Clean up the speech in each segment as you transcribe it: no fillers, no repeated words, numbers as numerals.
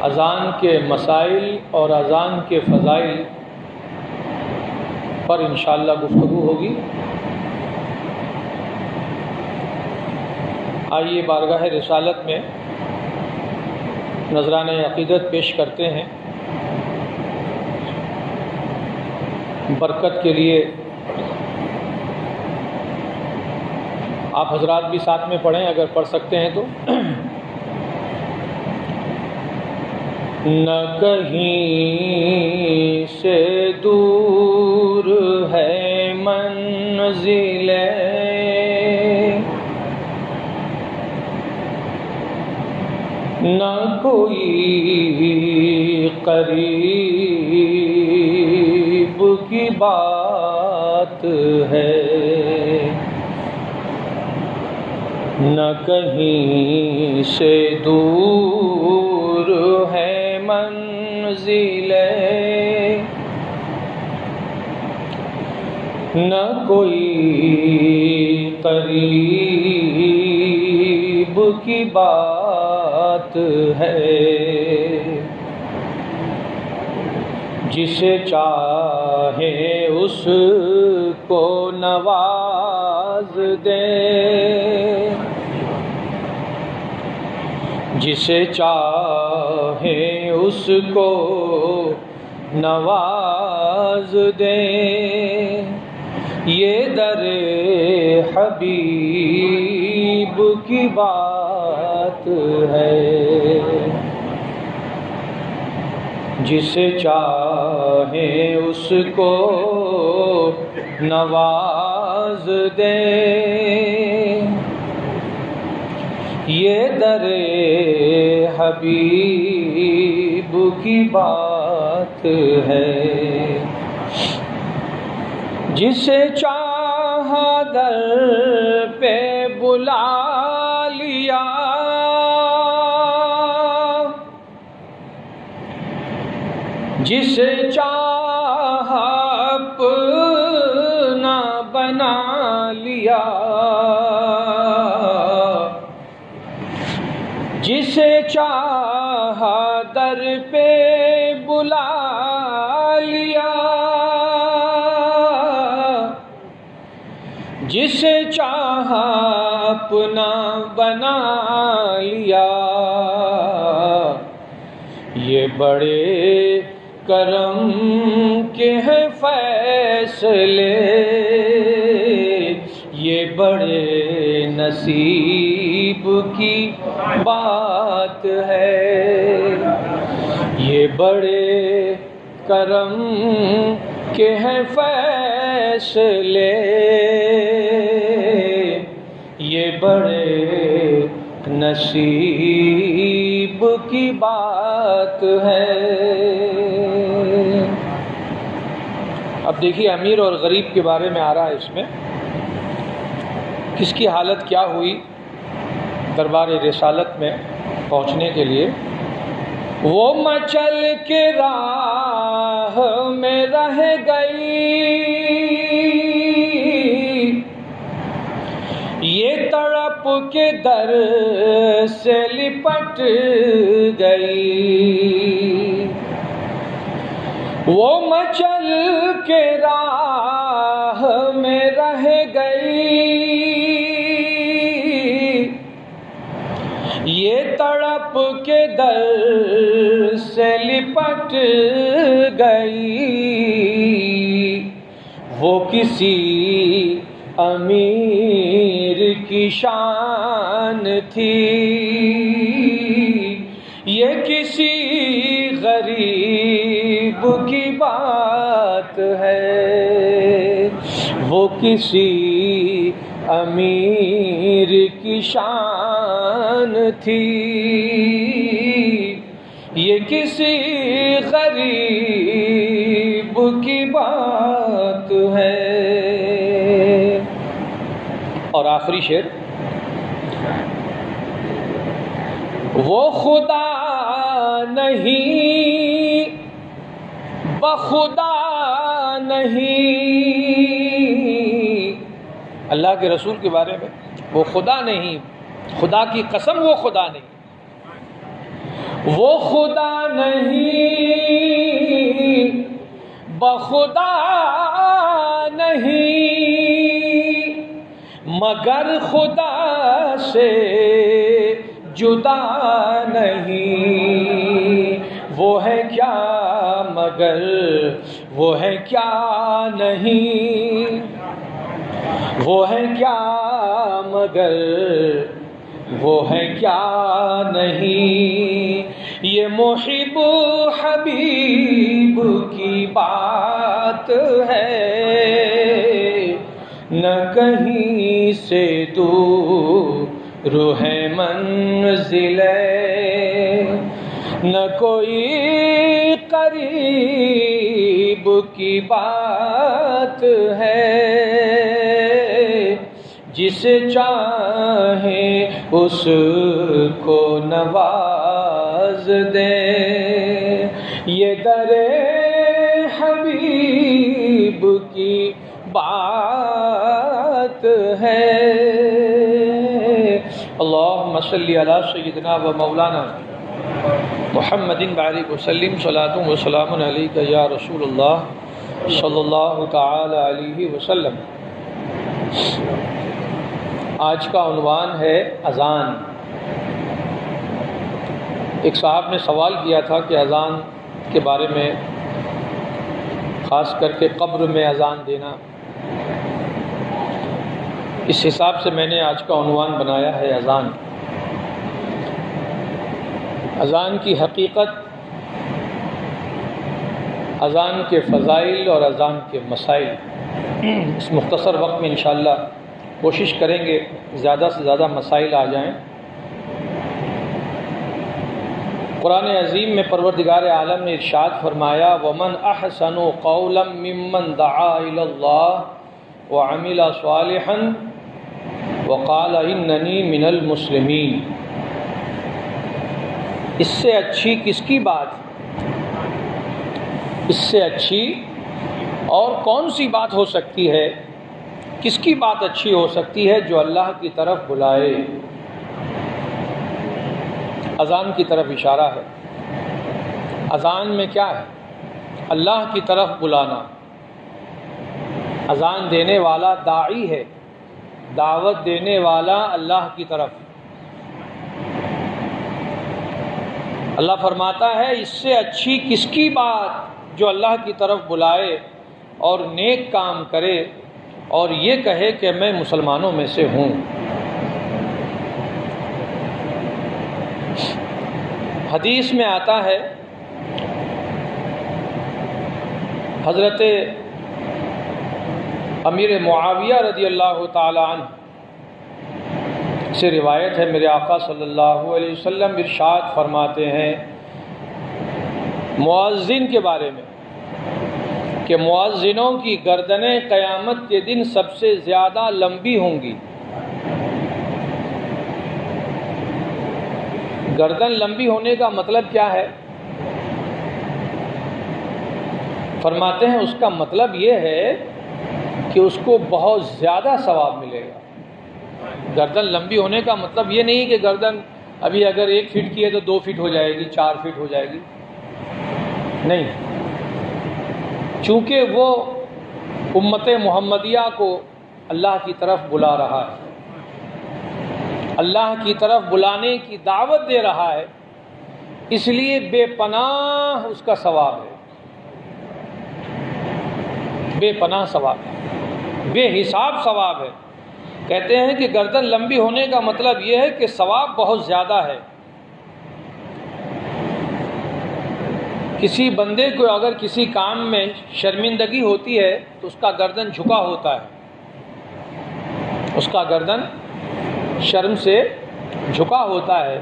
اذان کے مسائل اور اذان کے فضائل پر انشاءاللہ گفتگو ہوگی۔ آئیے بارگاہ رسالت میں نذران عقیدت پیش کرتے ہیں۔ برکت کے لیے آپ حضرات بھی ساتھ میں پڑھیں اگر پڑھ سکتے ہیں تو۔ نہ کہیں سے دور ہے منزل، نہ کوئی قریب کی بات ہے، نہ کہیں سے دور ہے منزل، نہ کوئی قریب کی بات ہے، جسے چاہے اس کو نواز دے، جسے چاہے اس کو نواز دے، یہ در حبیب کی بات ہے، جسے چاہے اس کو نواز دے، یہ در حبیب کی بات ہے، جسے چاہا در پہ بلا لیا، جسے چاہا اپنا بنا لیا، جسے چاہا در پہ بلا لیا، جسے چاہا اپنا بنا لیا، یہ بڑے کرم کے ہیں فیصلے، یہ بڑے نصیب کی بات ہے، یہ بڑے کرم کے ہیں فیصلے، یہ بڑے نصیب کی بات ہے۔ اب دیکھیے امیر اور غریب کے بارے میں آ رہا ہے اس میں، کس کی حالت کیا ہوئی دربار رسالت میں پہنچنے کے لیے۔ وہ مچل کے راہ میں رہ گئی، یہ تڑپ کے در سے لپٹ گئی، وہ مچل کے راہ میں رہ گئی، یہ تڑپ کے در سے لپٹ گئی، وہ کسی امیر کی شان تھی، یہ کسی غریب کی بات ہے، وہ کسی امیر کی شان تھی، یہ کسی غریب کی بات ہے۔ اور آخری شعر، وہ خدا نہیں بخدا نہیں، اللہ کے رسول کے بارے میں، وہ خدا نہیں، خدا کی قسم وہ خدا نہیں، وہ خدا نہیں بخدا نہیں، مگر خدا سے جدا نہیں، وہ ہے کیا مگر وہ ہے کیا نہیں، وہ ہے کیا مگر وہ ہے کیا نہیں، یہ محب حبیب کی بات ہے، نہ کہیں سے دور ہے منزل، نہ کوئی قریب کی بات ہے، جسے چاہے اس کو نواز دے، یہ در حبیب کی بات ہے۔ اللہم صلی علی سیدنا و مولانا محمد بارک وسلم، صلاۃ و سلام علیک یا رسول اللہ صلی اللہ تعالی علیہ وسلم۔ آج کا عنوان ہے اذان۔ ایک صاحب نے سوال کیا تھا کہ اذان کے بارے میں، خاص کر کے قبر میں اذان دینا، اس حساب سے میں نے آج کا عنوان بنایا ہے اذان۔ اذان کی حقیقت، اذان کے فضائل اور اذان کے مسائل، اس مختصر وقت میں انشاءاللہ کوشش کریں گے زیادہ سے زیادہ مسائل آ جائیں۔ قرآن عظیم میں پروردگار عالم نے ارشاد فرمایا وَمَنْ أَحْسَنُ قَوْلًا مِّمَّنْ دَعَا إِلَى اللَّهِ وَعَمِلَ صَالِحًا وَقَالَ إِنَّنِي مِنَ الْمُسْلِمِينَ۔ اس سے اچھی کس کی بات، اس سے اچھی اور کون سی بات ہو سکتی ہے؟ کس کی بات اچھی ہو سکتی ہے؟ جو اللہ کی طرف بلائے۔ اذان کی طرف اشارہ ہے۔ اذان میں کیا ہے؟ اللہ کی طرف بلانا۔ اذان دینے والا داعی ہے، دعوت دینے والا اللہ کی طرف۔ اللہ فرماتا ہے اس سے اچھی کس کی بات جو اللہ کی طرف بلائے اور نیک کام کرے اور یہ کہے کہ میں مسلمانوں میں سے ہوں۔ حدیث میں آتا ہے، حضرت امیر معاویہ رضی اللہ تعالی عنہ سے روایت ہے، میرے آقا صلی اللہ علیہ وسلم ارشاد فرماتے ہیں مؤذن کے بارے میں کہ مؤذنوں کی گردنیں قیامت کے دن سب سے زیادہ لمبی ہوں گی۔ گردن لمبی ہونے کا مطلب کیا ہے؟ فرماتے ہیں اس کا مطلب یہ ہے کہ اس کو بہت زیادہ ثواب ملے گا۔ گردن لمبی ہونے کا مطلب یہ نہیں کہ گردن ابھی اگر 1 فٹ کی ہے تو 2 فٹ ہو جائے گی، 4 فٹ ہو جائے گی، نہیں۔ چونکہ وہ امت محمدیہ کو اللہ کی طرف بلا رہا ہے، اللہ کی طرف بلانے کی دعوت دے رہا ہے، اس لیے بے پناہ اس کا ثواب ہے، بے پناہ ثواب ہے، بے حساب ثواب ہے۔ کہتے ہیں کہ گردن لمبی ہونے کا مطلب یہ ہے کہ ثواب بہت زیادہ ہے۔ کسی بندے کو اگر کسی کام میں شرمندگی ہوتی ہے تو اس کا گردن جھکا ہوتا ہے، اس کا گردن شرم سے جھکا ہوتا ہے،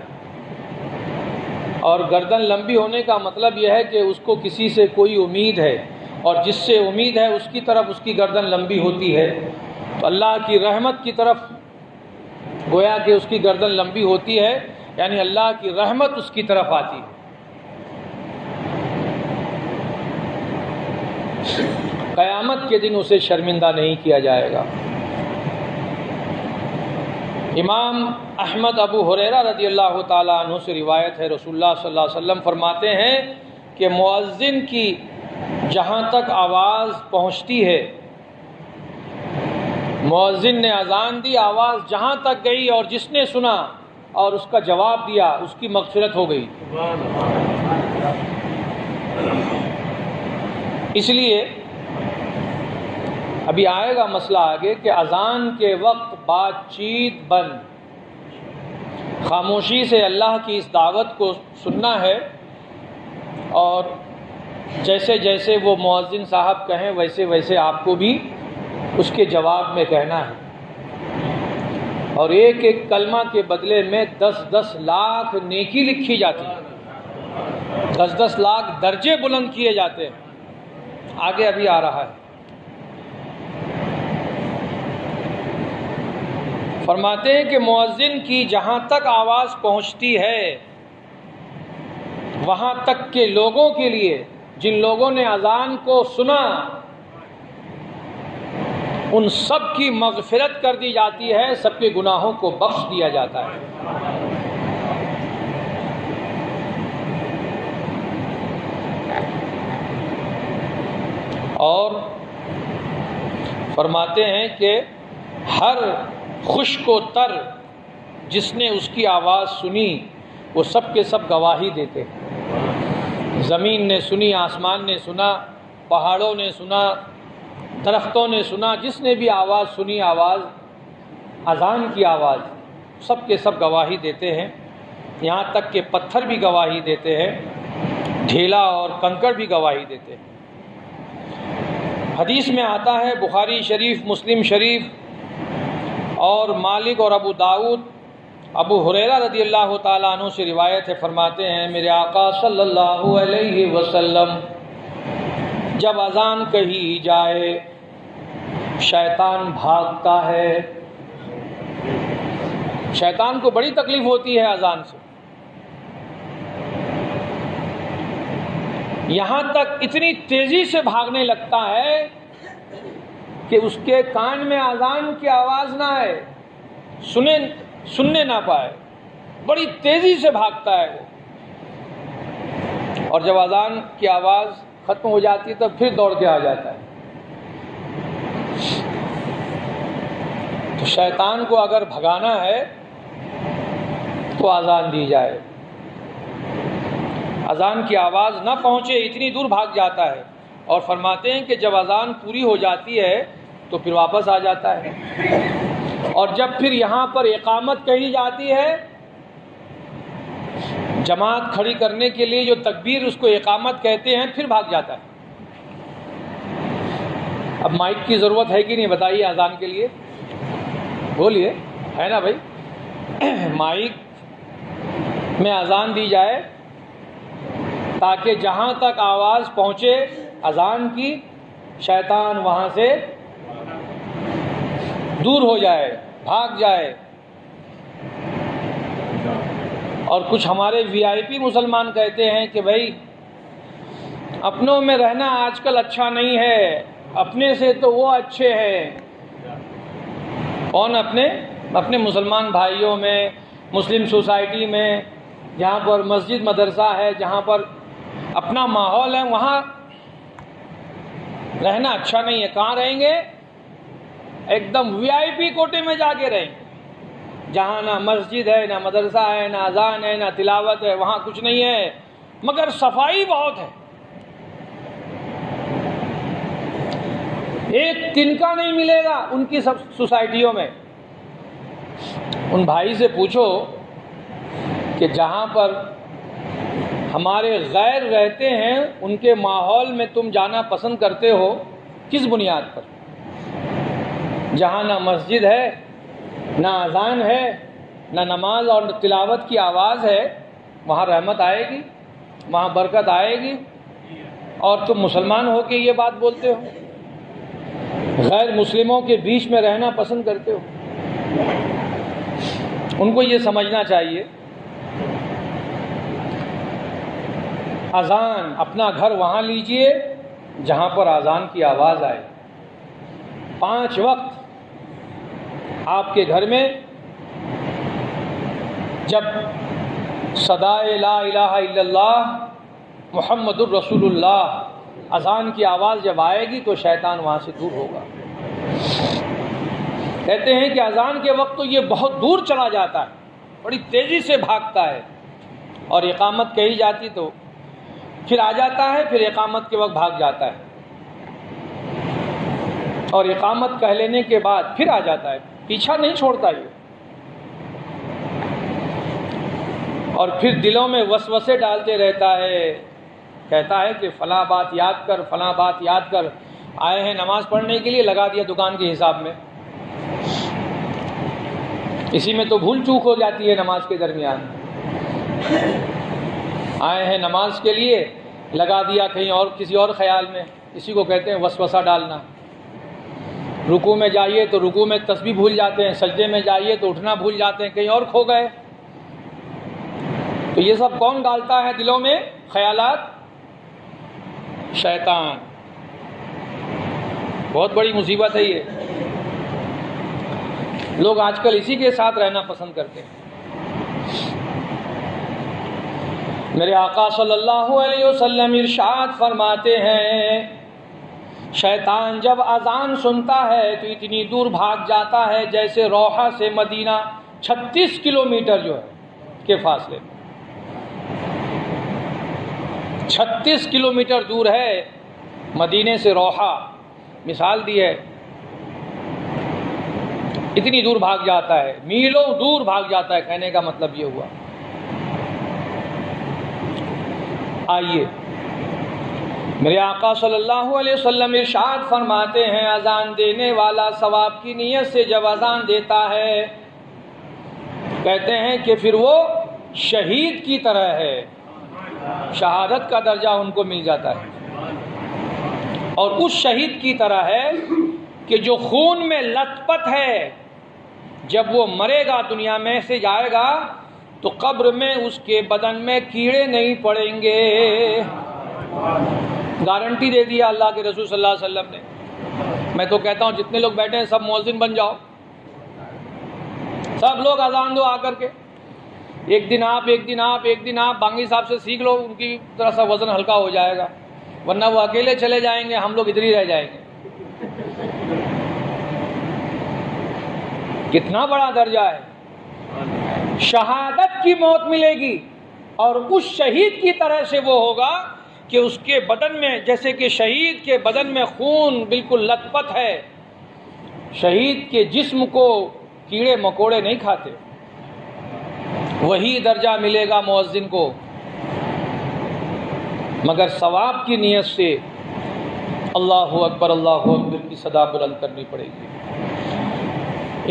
اور گردن لمبی ہونے کا مطلب یہ ہے کہ اس کو کسی سے کوئی امید ہے، اور جس سے امید ہے اس کی طرف اس کی گردن لمبی ہوتی ہے۔ تو اللہ کی رحمت کی طرف گویا کہ اس کی گردن لمبی ہوتی ہے، یعنی اللہ کی رحمت اس کی طرف آتی ہے۔ قیامت کے دن اسے شرمندہ نہیں کیا جائے گا۔ امام احمد ابو ہریرہ رضی اللہ تعالیٰ عنہ سے روایت ہے، رسول اللہ صلی اللہ علیہ وسلم فرماتے ہیں کہ مؤذن کی جہاں تک آواز پہنچتی ہے، مؤذن نے اذان دی، آواز جہاں تک گئی اور جس نے سنا اور اس کا جواب دیا اس کی مغفرت ہو گئی۔ اس لیے ابھی آئے گا مسئلہ آگے کہ اذان کے وقت بات چیت بند، خاموشی سے اللہ کی اس دعوت کو سننا ہے، اور جیسے جیسے وہ مؤذن صاحب کہیں ویسے ویسے آپ کو بھی اس کے جواب میں کہنا ہے، اور ایک ایک کلمہ کے بدلے میں 10 لاکھ نیکی لکھی جاتی ہے، 10 لاکھ درجے بلند کیے جاتے ہیں۔ آگے ابھی آ رہا ہے۔ فرماتے ہیں کہ مؤذن کی جہاں تک آواز پہنچتی ہے وہاں تک کے لوگوں کے لیے، جن لوگوں نے اذان کو سنا، ان سب کی مغفرت کر دی جاتی ہے، سب کے گناہوں کو بخش دیا جاتا ہے۔ اور فرماتے ہیں کہ ہر خشک و تر جس نے اس کی آواز سنی وہ سب کے سب گواہی دیتے ہیں۔ زمین نے سنی، آسمان نے سنا، پہاڑوں نے سنا، درختوں نے سنا، جس نے بھی آواز سنی، آواز اذان کی آواز، سب کے سب گواہی دیتے ہیں، یہاں تک کہ پتھر بھی گواہی دیتے ہیں، ڈھیلا اور کنکر بھی گواہی دیتے ہیں۔ حدیث میں آتا ہے، بخاری شریف، مسلم شریف اور مالک اور ابو داؤد، ابو ہریرہ رضی اللہ تعالیٰ عنہ سے روایت ہے، فرماتے ہیں میرے آقا صلی اللہ علیہ وسلم جب اذان کہی جائے شیطان بھاگتا ہے۔ شیطان کو بڑی تکلیف ہوتی ہے اذان سے، یہاں تک اتنی تیزی سے بھاگنے لگتا ہے کہ اس کے کان میں اذان کی آواز نہ آئے، سننے نہ پائے، بڑی تیزی سے بھاگتا ہے وہ، اور جب اذان کی آواز ختم ہو جاتی ہے تو پھر دوڑ کے آ جاتا ہے۔ تو شیطان کو اگر بھگانا ہے تو اذان دی جائے، اذان کی آواز نہ پہنچے اتنی دور بھاگ جاتا ہے، اور فرماتے ہیں کہ جب اذان پوری ہو جاتی ہے تو پھر واپس آ جاتا ہے، اور جب پھر یہاں پر اقامت کہی جاتی ہے، جماعت کھڑی کرنے کے لیے جو تکبیر اس کو اقامت کہتے ہیں، پھر بھاگ جاتا ہے۔ اب مائک کی ضرورت ہے کہ نہیں بتائیے اذان کے لیے؟ بولیے، ہے نا بھائی؟ مائک میں اذان دی جائے تاکہ جہاں تک آواز پہنچے اذان کی، شیطان وہاں سے دور ہو جائے، بھاگ جائے۔ اور کچھ ہمارے وی آئی پی مسلمان کہتے ہیں کہ بھائی اپنوں میں رہنا آج کل اچھا نہیں ہے، اپنے سے تو وہ اچھے ہیں۔ کون اپنے مسلمان بھائیوں میں، مسلم سوسائٹی میں، جہاں پر مسجد مدرسہ ہے، جہاں پر اپنا ماحول ہے، وہاں رہنا اچھا نہیں ہے۔ کہاں رہیں گے؟ ایک دم وی آئی پی کوٹے میں جا کے رہیں گے، جہاں نہ مسجد ہے، نہ مدرسہ ہے، نہ اذان ہے، نہ تلاوت ہے، وہاں کچھ نہیں ہے، مگر صفائی بہت ہے۔ ایک تنکا نہیں ملے گا ان کی سب سوسائٹیوں میں۔ ان بھائی سے پوچھو کہ جہاں پر ہمارے غیر رہتے ہیں ان کے ماحول میں تم جانا پسند کرتے ہو کس بنیاد پر؟ جہاں نہ مسجد ہے، نہ اذان ہے، نہ نماز اور تلاوت کی آواز ہے، وہاں رحمت آئے گی، وہاں برکت آئے گی، اور تم مسلمان ہو کے یہ بات بولتے ہو، غیر مسلموں کے بیچ میں رہنا پسند کرتے ہو۔ ان کو یہ سمجھنا چاہیے اذان اپنا گھر وہاں لیجئے جہاں پر اذان کی آواز آئے۔ 5 وقت آپ کے گھر میں جب صدائے لا الہ الا اللہ محمد الرسول اللہ اذان کی آواز جب آئے گی تو شیطان وہاں سے دور ہوگا۔ کہتے ہیں کہ اذان کے وقت تو یہ بہت دور چلا جاتا ہے، بڑی تیزی سے بھاگتا ہے، اور اقامت کہی جاتی تو پھر آ جاتا ہے، پھر اقامت کے وقت بھاگ جاتا ہے، اور اقامت کہہ لینے کے بعد پھر آ جاتا ہے، پیچھا نہیں چھوڑتا یہ، اور پھر دلوں میں وسوسے ڈالتے رہتا ہے، کہتا ہے کہ فلاں بات یاد کر، فلاں بات یاد کر، آئے ہیں نماز پڑھنے کے لیے، لگا دیا دکان کے حساب میں، اسی میں تو بھول چوک ہو جاتی ہے نماز کے درمیان، آئے ہیں نماز کے لیے، لگا دیا کہیں اور کسی اور خیال میں، اسی کو کہتے ہیں وسوسہ ڈالنا۔ رکوع میں جائیے تو رکوع میں تسبیح بھول جاتے ہیں، سجدے میں جائیے تو اٹھنا بھول جاتے ہیں، کہیں اور کھو گئے۔ تو یہ سب کون ڈالتا ہے دلوں میں خیالات؟ شیطان۔ بہت بڑی مصیبت ہے یہ، لوگ آج کل اسی کے ساتھ رہنا پسند کرتے ہیں۔ میرے آقا صلی اللہ علیہ وسلم ارشاد فرماتے ہیں، شیطان جب اذان سنتا ہے تو اتنی دور بھاگ جاتا ہے جیسے روحہ سے مدینہ 36 کلومیٹر جو ہے کے فاصلے میں، 36 کلومیٹر دور ہے مدینے سے روحہ، مثال دی ہے، اتنی دور بھاگ جاتا ہے، میلوں دور بھاگ جاتا ہے، کہنے کا مطلب یہ ہوا۔ آئیے میرے آقا صلی اللہ علیہ وسلم ارشاد فرماتے ہیں، اذان دینے والا ثواب کی نیت سے جب اذان دیتا ہے، کہتے ہیں کہ پھر وہ شہید کی طرح ہے، شہادت کا درجہ ان کو مل جاتا ہے، اور اس شہید کی طرح ہے کہ جو خون میں لت پت ہے، جب وہ مرے گا دنیا میں سے جائے گا تو قبر میں اس کے بدن میں کیڑے نہیں پڑیں گے۔ گارنٹی دے دیا اللہ کے رسول صلی اللہ علیہ وسلم نے۔ میں تو کہتا ہوں جتنے لوگ بیٹھے ہیں سب مؤذن بن جاؤ، سب لوگ اذان دو آ کر کے، ایک دن آپ ایک دن آپ ایک دن آپ بانگی صاحب سے سیکھ لو، ان کی طرح سا وزن ہلکا ہو جائے گا، ورنہ وہ اکیلے چلے جائیں گے، ہم لوگ ادھر ہی رہ جائیں گے۔ کتنا بڑا درجہ ہے، شہادت کی موت ملے گی، اور اس شہید کی طرح سے وہ ہوگا کہ اس کے بدن میں، جیسے کہ شہید کے بدن میں خون بالکل لت پت ہے، شہید کے جسم کو کیڑے مکوڑے نہیں کھاتے، وہی درجہ ملے گا مؤذن کو، مگر ثواب کی نیت سے اللہ اکبر کی صدا بلند کرنی پڑے گی۔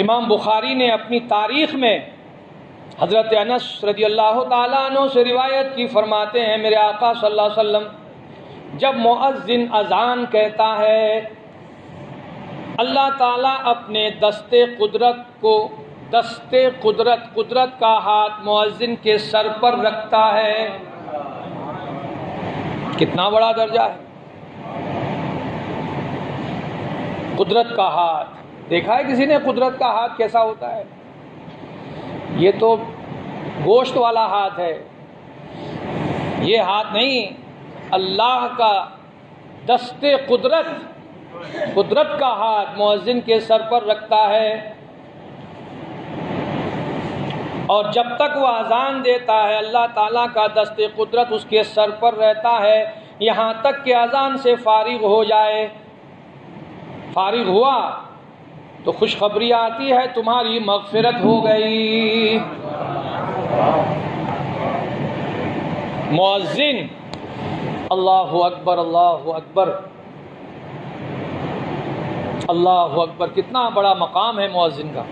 امام بخاری نے اپنی تاریخ میں حضرت انس رضی اللہ تعالیٰ عنہ سے روایت کی، فرماتے ہیں میرے آقا صلی اللہ علیہ وسلم جب مؤذن اذان کہتا ہے، اللہ تعالیٰ اپنے قدرت کا ہاتھ مؤذن کے سر پر رکھتا ہے۔ کتنا بڑا درجہ ہے، قدرت کا ہاتھ۔ دیکھا ہے کسی نے قدرت کا ہاتھ کیسا ہوتا ہے؟ یہ تو گوشت والا ہاتھ ہے، یہ ہاتھ نہیں، اللہ کا دست قدرت کا ہاتھ مؤذن کے سر پر رکھتا ہے، اور جب تک وہ اذان دیتا ہے اللہ تعالیٰ کا دست قدرت اس کے سر پر رہتا ہے، یہاں تک کہ اذان سے فارغ ہو جائے۔ فارغ ہوا تو خوشخبری آتی ہے تمہاری مغفرت ہو گئی۔ مؤذن اللہ اکبر اللہ اکبر اللہ اکبر، کتنا بڑا مقام ہے مؤذن کا۔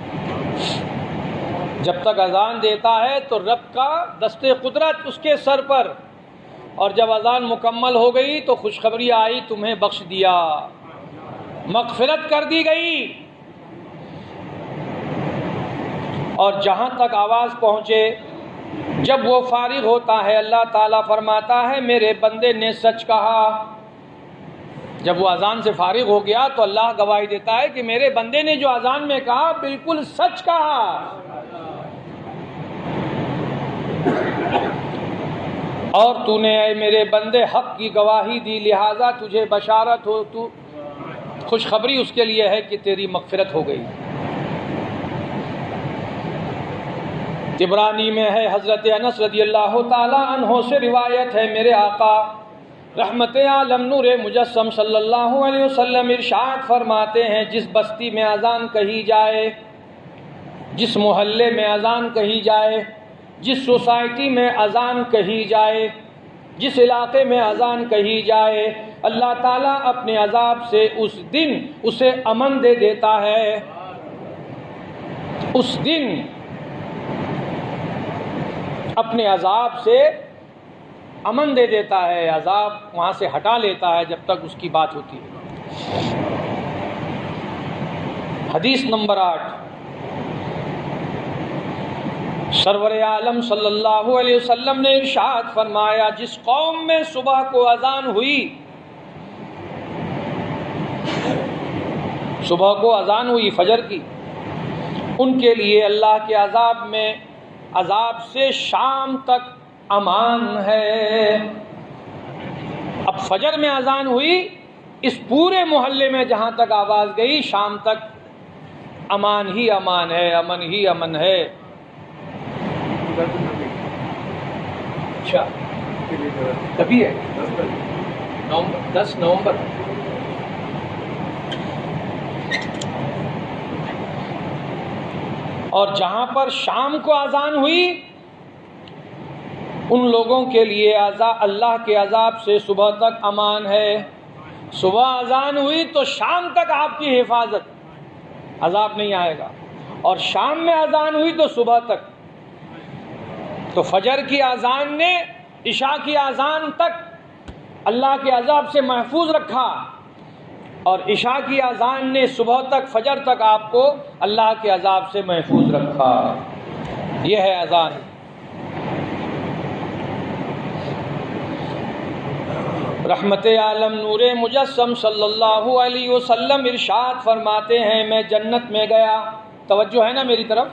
جب تک اذان دیتا ہے تو رب کا دست قدرت اس کے سر پر، اور جب اذان مکمل ہو گئی تو خوشخبری آئی تمہیں بخش دیا، مغفرت کر دی گئی۔ اور جہاں تک آواز پہنچے، جب وہ فارغ ہوتا ہے اللہ تعالیٰ فرماتا ہے میرے بندے نے سچ کہا۔ جب وہ اذان سے فارغ ہو گیا تو اللہ گواہی دیتا ہے کہ میرے بندے نے جو اذان میں کہا بالکل سچ کہا۔ اور تو نے اے میرے بندے حق کی گواہی دی، لہٰذا تجھے بشارت ہو، تو خوشخبری اس کے لیے ہے کہ تیری مغفرت ہو گئی۔ طبرانی میں ہے، حضرت انس رضی اللہ تعالی عنہ سے روایت ہے، میرے آقا رحمت عالم نور مجسم صلی اللہ علیہ وسلم ارشاد فرماتے ہیں، جس بستی میں اذان کہی جائے، جس محلے میں اذان کہی جائے، جس سوسائٹی میں اذان کہی جائے، جس علاقے میں اذان کہی جائے، اللہ تعالیٰ اپنے عذاب سے اس دن اسے امن دے دیتا ہے۔ اس دن اپنے عذاب سے امن دے دیتا ہے، عذاب وہاں سے ہٹا لیتا ہے جب تک اس کی بات ہوتی ہے۔ حدیث نمبر 8، سرور عالم صلی اللہ علیہ وسلم نے ارشاد فرمایا، جس قوم میں صبح کو اذان ہوئی، صبح کو اذان ہوئی فجر کی، ان کے لیے اللہ کے عذاب سے شام تک امان ہے۔ اب فجر میں اذان ہوئی، اس پورے محلے میں جہاں تک آواز گئی، شام تک امان ہی امان ہے، امن ہی امن ہے۔ اچھا کبھی ہے 10 نومبر۔ اور جہاں پر شام کو اذان ہوئی، ان لوگوں کے لیے اللہ کے عذاب سے صبح تک امان ہے۔ صبح اذان ہوئی تو شام تک آپ کی حفاظت، عذاب نہیں آئے گا، اور شام میں اذان ہوئی تو صبح تک۔ تو فجر کی اذان نے عشاء کی اذان تک اللہ کے عذاب سے محفوظ رکھا، اور عشاء کی اذان نے صبح تک، فجر تک آپ کو اللہ کے عذاب سے محفوظ رکھا۔ یہ ہے اذان۔ رحمت عالم نور مجسم صلی اللہ علیہ وسلم ارشاد فرماتے ہیں، میں جنت میں گیا، توجہ ہے نا میری طرف،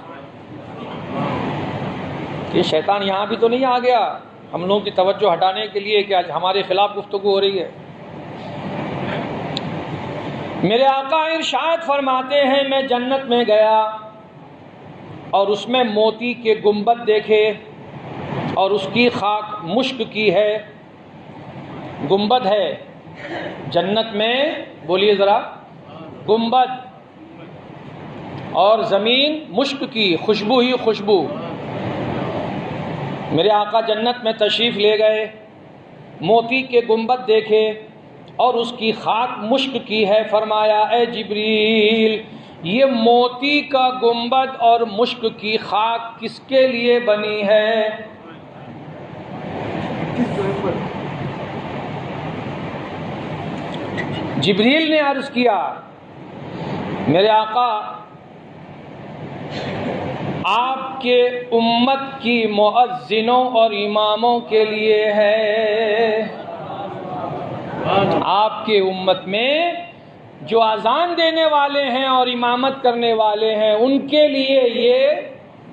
یہ شیطان یہاں بھی تو نہیں آ گیا ہم لوگوں کی توجہ ہٹانے کے لیے کہ آج ہمارے خلاف گفتگو ہو رہی ہے۔ میرے آقا ارشاد فرماتے ہیں، میں جنت میں گیا اور اس میں موتی کے گنبد دیکھے، اور اس کی خاک مشک کی ہے۔ گنبد ہے جنت میں، بولیے ذرا، گنبد، اور زمین مشک کی، خوشبو ہی خوشبو۔ میرے آقا جنت میں تشریف لے گئے، موتی کے گنبد دیکھے اور اس کی خاک مشک کی ہے۔ فرمایا، اے جبریل، یہ موتی کا گنبد اور مشک کی خاک کس کے لیے بنی ہے؟ جبریل نے عرض کیا، میرے آقا آپ کے امت کی مؤذنوں اور اماموں کے لیے ہے۔ آپ کے امت میں جو اذان دینے والے ہیں اور امامت کرنے والے ہیں، ان کے لیے یہ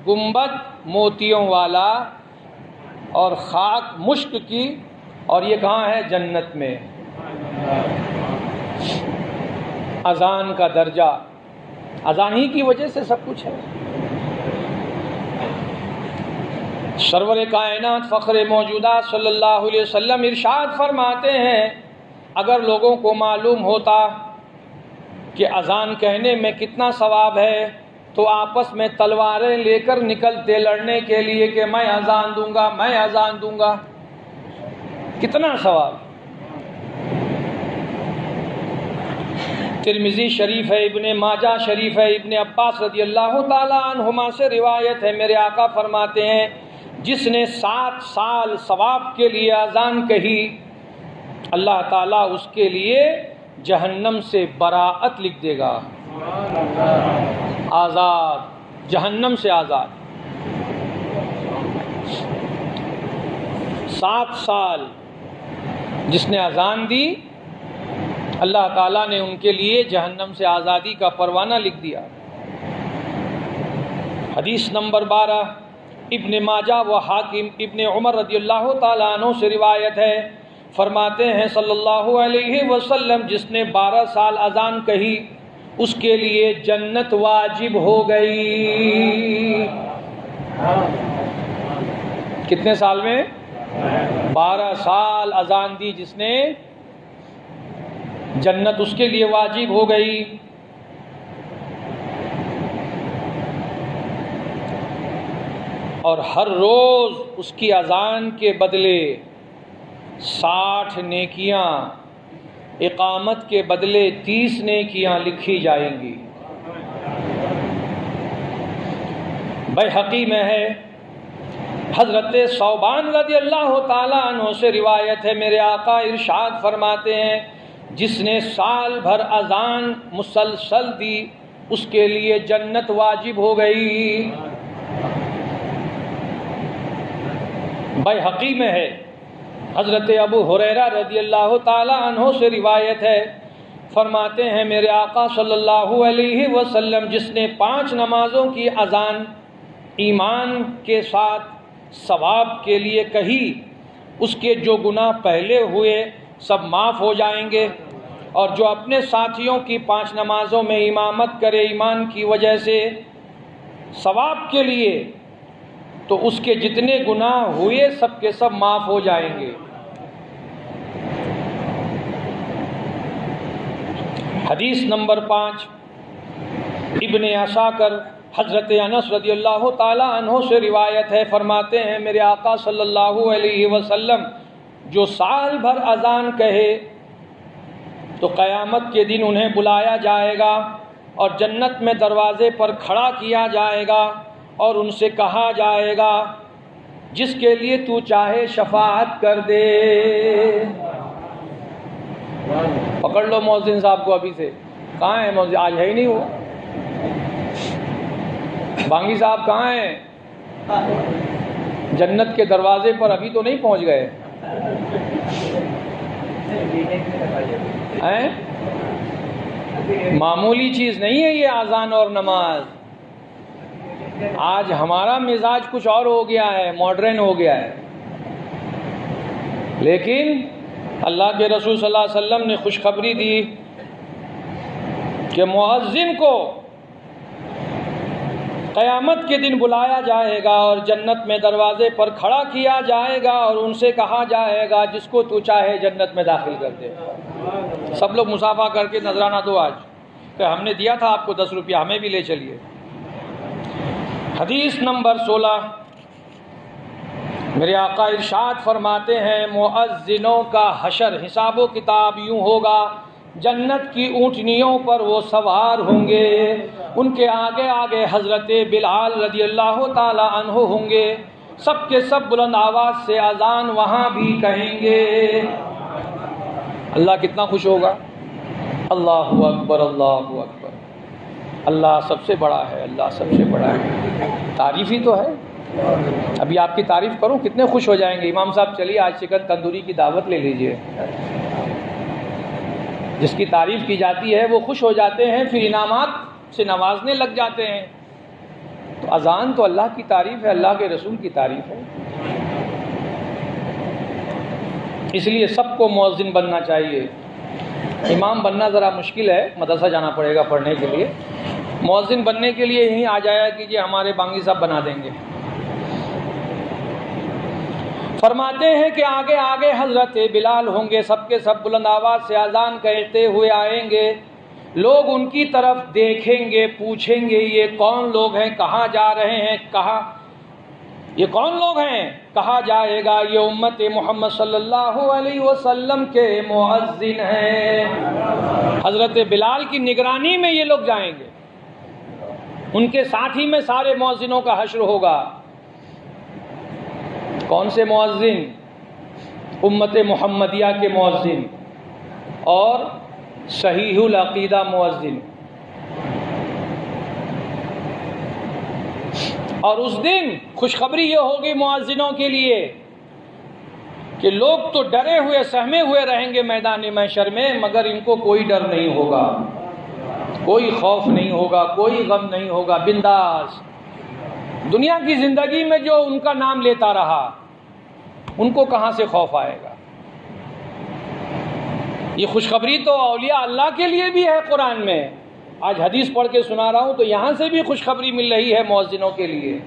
گنبد موتیوں والا اور خاک مشک کی، اور یہ کہاں ہے؟ جنت میں۔ اذان کا درجہ، اذان ہی کی وجہ سے سب کچھ ہے۔ سرور کائنات فخر موجودات صلی اللہ علیہ وسلم ارشاد فرماتے ہیں، اگر لوگوں کو معلوم ہوتا کہ اذان کہنے میں کتنا ثواب ہے تو آپس میں تلواریں لے کر نکلتے لڑنے کے لیے کہ میں اذان دوں گا، میں اذان دوں گا۔ کتنا ثواب۔ ترمذی شریف ہے، ابن ماجہ شریف ہے، ابن عباس رضی اللہ تعالی عنہما سے روایت ہے، میرے آقا فرماتے ہیں، جس نے 7 سال ثواب کے لیے اذان کہی، اللہ تعالیٰ اس کے لیے جہنم سے براءت لکھ دے گا، آزاد، جہنم سے آزاد۔ 7 سال جس نے اذان دی، اللہ تعالیٰ نے ان کے لیے جہنم سے آزادی کا پروانہ لکھ دیا۔ حدیث نمبر 12، ابن ماجہ و حاکم ابن عمر رضی اللہ تعالیٰ عنہ سے روایت ہے، فرماتے ہیں صلی اللہ علیہ وسلم جس نے 12 سال اذان کہی اس کے لیے جنت واجب ہو گئی۔ کتنے سال میں؟ 12 سال اذان دی جس نے، جنت اس کے لیے واجب ہو گئی۔ اور ہر روز اس کی اذان کے بدلے 60 نیکیاں، اقامت کے بدلے 30 نیکیاں لکھی جائیں گی۔ بیہقی میں ہے، حضرت ثوبان رضی اللہ تعالیٰ عنہ سے روایت ہے، میرے آقا ارشاد فرماتے ہیں جس نے سال بھر اذان مسلسل دی اس کے لیے جنت واجب ہو گئی۔ بیہقی میں ہے، حضرت ابو ہریرہ رضی اللہ تعالی عنہ سے روایت ہے، فرماتے ہیں میرے آقا صلی اللہ علیہ وسلم جس نے 5 نمازوں کی اذان ایمان کے ساتھ ثواب کے لیے کہی اس کے جو گناہ پہلے ہوئے سب معاف ہو جائیں گے، اور جو اپنے ساتھیوں کی 5 نمازوں میں امامت کرے ایمان کی وجہ سے ثواب کے لیے تو اس کے جتنے گناہ ہوئے سب کے سب معاف ہو جائیں گے۔ حدیث نمبر 5 ابن عساکر حضرت انس رضی اللہ تعالی عنہ سے روایت ہے، فرماتے ہیں میرے آقا صلی اللہ علیہ وسلم جو سال بھر اذان کہے تو قیامت کے دن انہیں بلایا جائے گا اور جنت میں دروازے پر کھڑا کیا جائے گا اور ان سے کہا جائے گا جس کے لیے تو چاہے شفاعت کر دے۔ پکڑ لو مؤذن صاحب کو ابھی سے، کہاں ہے مؤذن؟ آج ہے ہی نہیں وہ بانگی صاحب، کہاں ہیں؟ جنت کے دروازے پر ابھی تو نہیں پہنچ گئے ہیں؟ معمولی چیز نہیں ہے یہ اذان اور نماز۔ آج ہمارا مزاج کچھ اور ہو گیا ہے، ماڈرن ہو گیا ہے، لیکن اللہ کے رسول صلی اللہ علیہ وسلم نے خوشخبری دی کہ مؤذن کو قیامت کے دن بلایا جائے گا اور جنت میں دروازے پر کھڑا کیا جائے گا اور ان سے کہا جائے گا جس کو تو چاہے جنت میں داخل کر دے۔ سب لوگ مصافحہ کر کے نذرانہ دو آج کہ ہم نے دیا تھا آپ کو 10 روپیہ، ہمیں بھی لے چلیے۔ حدیث نمبر 16 میرے آقا ارشاد فرماتے ہیں مؤذنوں کا حشر حساب و کتاب یوں ہوگا، جنت کی اونٹنیوں پر وہ سوار ہوں گے، ان کے آگے آگے حضرت بلال رضی اللہ تعالی عنہ ہوں گے، سب کے سب بلند آواز سے اذان وہاں بھی کہیں گے۔ اللہ کتنا خوش ہوگا، اللہ اکبر اللہ اکبر، اللہ سب سے بڑا ہے، اللہ سب سے بڑا ہے۔ تعریف ہی تو ہے، ابھی آپ کی تعریف کروں کتنے خوش ہو جائیں گے۔ امام صاحب چلیے آج چکن تندوری کی دعوت لے لیجئے، جس کی تعریف کی جاتی ہے وہ خوش ہو جاتے ہیں، پھر انعامات سے نوازنے لگ جاتے ہیں۔ تو اذان تو اللہ کی تعریف ہے، اللہ کے رسول کی تعریف ہے، اس لیے سب کو مؤذن بننا چاہیے۔ امام بننا ذرا مشکل ہے، مدرسہ جانا پڑے گا پڑھنے کے لیے۔ مؤذن بننے کے لیے یہیں آ جایا کیجیے، ہمارے بانگی صاحب بنا دیں گے۔ فرماتے ہیں کہ آگے آگے حضرت بلال ہوں گے، سب کے سب بلند آواز سے اذان کہتے ہوئے آئیں گے، لوگ ان کی طرف دیکھیں گے، پوچھیں گے یہ کون لوگ ہیں، کہاں جا رہے ہیں، کہاں یہ کون لوگ ہیں؟ کہا جائے گا یہ امت محمد صلی اللہ علیہ وسلم کے مؤذن ہیں۔ حضرت بلال کی نگرانی میں یہ لوگ جائیں گے، ان کے ساتھ ہی میں سارے مؤذنوں کا حشر ہوگا۔ کون سے مؤذن؟ امت محمدیہ کے مؤذن اور صحیح العقیدہ مؤذن۔ اور اس دن خوشخبری یہ ہوگی مؤذنوں کے لیے کہ لوگ تو ڈرے ہوئے سہمے ہوئے رہیں گے میدان محشر میں، مگر ان کو کوئی ڈر نہیں ہوگا، کوئی خوف نہیں ہوگا، کوئی غم نہیں ہوگا، بنداس دنیا کی زندگی میں جو ان کا نام لیتا رہا ان کو کہاں سے خوف آئے گا؟ یہ خوشخبری تو اولیاء اللہ کے لیے بھی ہے قرآن میں. آج حدیث پڑھ کے سنا رہا ہوں تو یہاں سے بھی خوشخبری مل رہی ہے مؤذنوں کے لیے.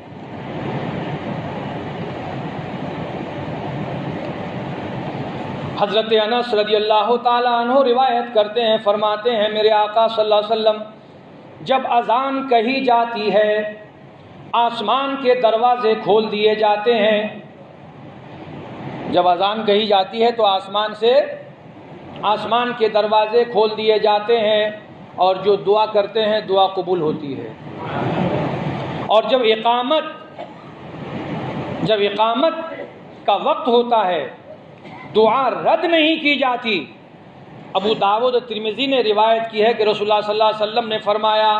حضرت انس رضی اللہ تعالی عنہ روایت کرتے ہیں، فرماتے ہیں میرے آقا صلی اللہ علیہ وسلم جب اذان کہی جاتی ہے آسمان کے دروازے کھول دیے جاتے ہیں. جب اذان کہی جاتی ہے تو آسمان کے دروازے کھول دیے جاتے ہیں اور جو دعا کرتے ہیں دعا قبول ہوتی ہے. اور جب اقامت کا وقت ہوتا ہے دعا رد نہیں کی جاتی. ابو داؤد اور ترمذی نے روایت کی ہے کہ رسول اللہ صلی اللہ علیہ وسلم نے فرمایا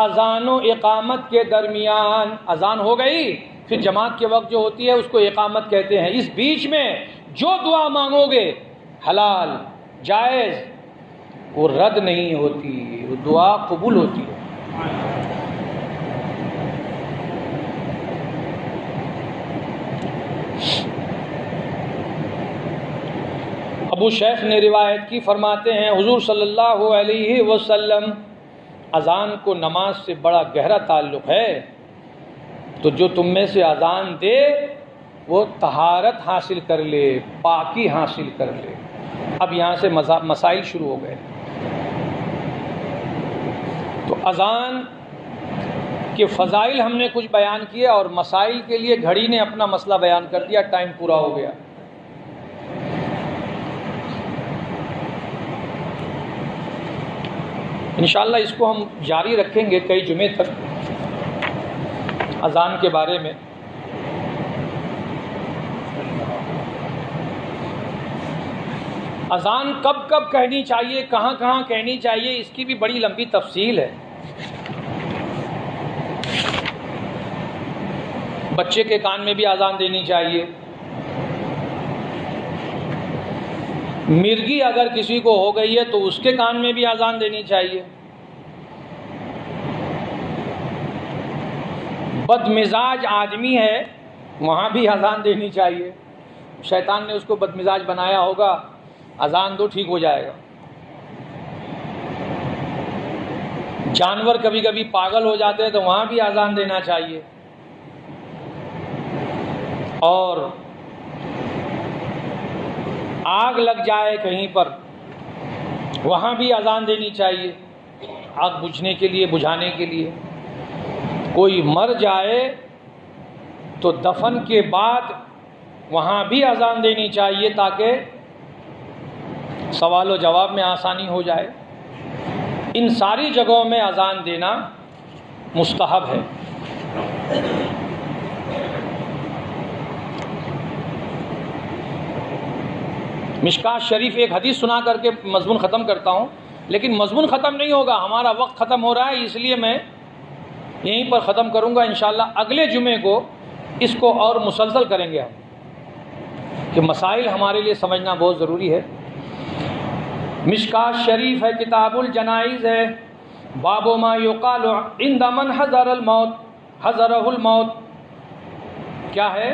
اذان و اقامت کے درمیان اذان ہو گئی پھر جماعت کے وقت جو ہوتی ہے اس کو اقامت کہتے ہیں. اس بیچ میں جو دعا مانگو گے حلال جائز وہ رد نہیں ہوتی، وہ دعا قبول ہوتی ہے. ابو شیخ نے روایت کی، فرماتے ہیں حضور صلی اللہ علیہ وسلم اذان کو نماز سے بڑا گہرا تعلق ہے، تو جو تم میں سے اذان دے وہ طہارت حاصل کر لے، پاکی حاصل کر لے. اب یہاں سے مسائل شروع ہو گئے. تو اذان کے فضائل ہم نے کچھ بیان کیے اور مسائل کے لیے گھڑی نے اپنا مسئلہ بیان کر دیا، ٹائم پورا ہو گیا. انشاءاللہ اس کو ہم جاری رکھیں گے کئی جمعے تک اذان کے بارے میں. اذان کب کب کہنی چاہیے، کہاں کہاں کہنی چاہیے، اس کی بھی بڑی لمبی تفصیل ہے. بچے کے کان میں بھی اذان دینی چاہیے. مرگی اگر کسی کو ہو گئی ہے تو اس کے کان میں بھی اذان دینی چاہیے. بد مزاج آدمی ہے وہاں بھی اذان دینی چاہیے. شیطان نے اس کو بد مزاج بنایا ہوگا، اذان دو ٹھیک ہو جائے گا. جانور کبھی کبھی پاگل ہو جاتے ہیں تو وہاں بھی اذان دینا چاہیے. اور آگ لگ جائے کہیں پر وہاں بھی اذان دینی چاہیے، آگ بجھنے کے لیے، بجھانے کے لیے. کوئی مر جائے تو دفن کے بعد وہاں بھی اذان دینی چاہیے تاکہ سوال و جواب میں آسانی ہو جائے. ان ساری جگہوں میں اذان دینا مستحب ہے. مشکات شریف ایک حدیث سنا کر کے مضمون ختم کرتا ہوں، لیکن مضمون ختم نہیں ہوگا، ہمارا وقت ختم ہو رہا ہے، اس لیے میں یہیں پر ختم کروں گا. انشاءاللہ اگلے جمعے کو اس کو اور مسلسل کریں گے ہم، کہ مسائل ہمارے لیے سمجھنا بہت ضروری ہے. مشکات شریف ہے، کتاب الجنائز ہے، باب ما یقال عند من حضرہ الموت. کیا ہے؟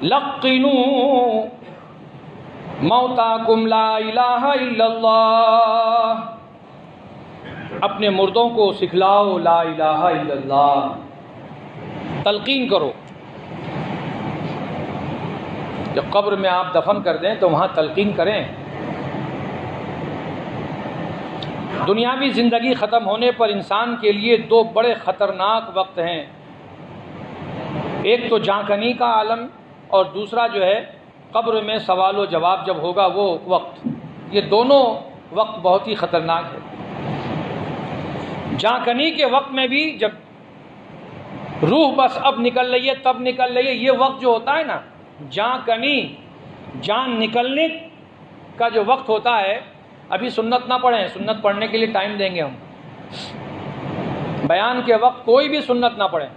لقنوا موتاکم لا الہ الا اللہ. اپنے مردوں کو سکھلاؤ لا الہ الا اللہ، تلقین کرو. جب قبر میں آپ دفن کر دیں تو وہاں تلقین کریں. دنیاوی زندگی ختم ہونے پر انسان کے لیے دو بڑے خطرناک وقت ہیں، ایک تو جاں کنی کا عالم اور دوسرا جو ہے قبر میں سوال و جواب جب ہوگا وہ وقت. یہ دونوں وقت بہت ہی خطرناک ہے. جاں کنی کے وقت میں بھی جب روح بس اب نکل رہی ہے تب نکل رہی ہے، یہ وقت جو ہوتا ہے نا جاں کنی، جان نکلنے کا جو وقت ہوتا ہے. ابھی سنت نہ پڑھیں، سنت پڑھنے کے لیے ٹائم دیں گے ہم. بیان کے وقت کوئی بھی سنت نہ پڑھیں.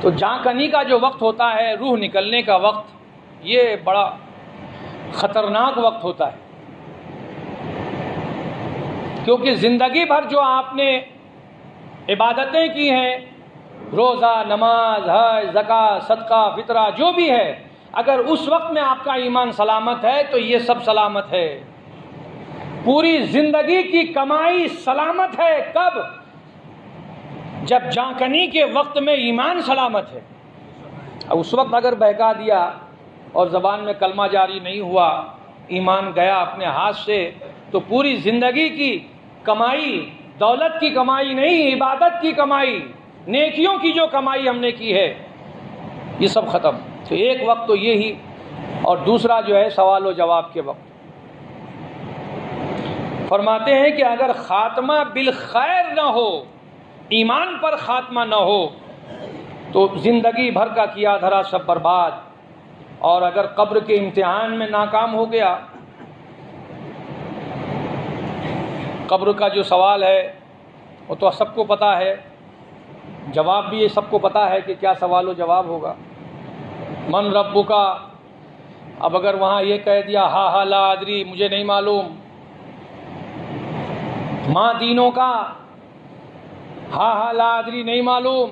تو جاں کنی کا جو وقت ہوتا ہے، روح نکلنے کا وقت، یہ بڑا خطرناک وقت ہوتا ہے. کیونکہ زندگی بھر جو آپ نے عبادتیں کی ہیں، روزہ، نماز، حج، زکوٰۃ، صدقہ، فطرہ جو بھی ہے، اگر اس وقت میں آپ کا ایمان سلامت ہے تو یہ سب سلامت ہے۔ پوری زندگی کی کمائی سلامت ہے، کب؟ جب جانکنی کے وقت میں ایمان سلامت ہے۔ اس وقت اگر بہکا دیا اور زبان میں کلمہ جاری نہیں ہوا، ایمان گیا اپنے ہاتھ سے، تو پوری زندگی کی کمائی، دولت کی کمائی نہیں، عبادت کی کمائی، نیکیوں کی جو کمائی ہم نے کی ہے، یہ سب ختم۔ تو ایک وقت تو یہی، اور دوسرا جو ہے سوال و جواب کے وقت۔ فرماتے ہیں کہ اگر خاتمہ بالخیر نہ ہو، ایمان پر خاتمہ نہ ہو، تو زندگی بھر کا کیا دھرا سب برباد۔ اور اگر قبر کے امتحان میں ناکام ہو گیا، قبر کا جو سوال ہے وہ تو سب کو پتہ ہے، جواب بھی یہ سب کو پتہ ہے کہ کیا سوال و جواب ہوگا۔ من ربک، اب اگر وہاں یہ کہہ دیا ہا لا ادری، مجھے نہیں معلوم، ماں دینوں کا، ہا لا ادری نہیں معلوم،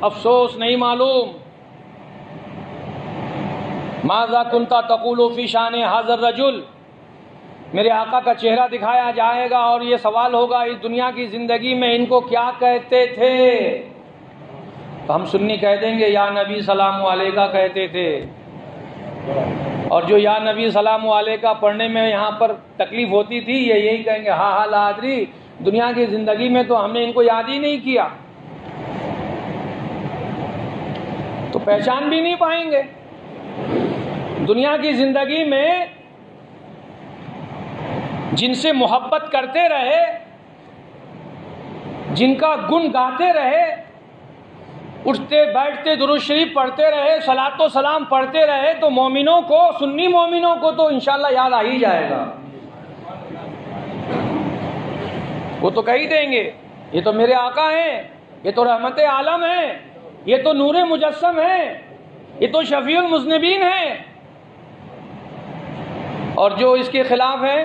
افسوس نہیں معلوم، ماذا کنت تقول فی شان ھذا الرجل، میرے آقا کا چہرہ دکھایا جائے گا اور یہ سوال ہوگا اس دنیا کی زندگی میں ان کو کیا کہتے تھے؟ تو ہم سنی کہہ دیں گے یا نبی سلام علیکہ کہتے تھے، اور جو یا نبی سلام علیکہ پڑھنے میں یہاں پر تکلیف ہوتی تھی یہ یہی کہیں گے ہا لا ادری، دنیا کی زندگی میں تو ہم نے ان کو یاد ہی نہیں کیا، تو پہچان بھی نہیں پائیں گے۔ دنیا کی زندگی میں جن سے محبت کرتے رہے، جن کا گن گاتے رہے، اٹھتے بیٹھتے درود شریف پڑھتے رہے، صلاۃ و سلام پڑھتے رہے، تو مومنوں کو، سنی مومنوں کو تو انشاءاللہ یاد آ ہی جائے گا۔ وہ تو کہہ ہی دیں گے یہ تو میرے آقا ہیں، یہ تو رحمت عالم ہیں، یہ تو نور مجسم ہیں، یہ تو شفیع المذنبین ہیں۔ اور جو اس کے خلاف ہیں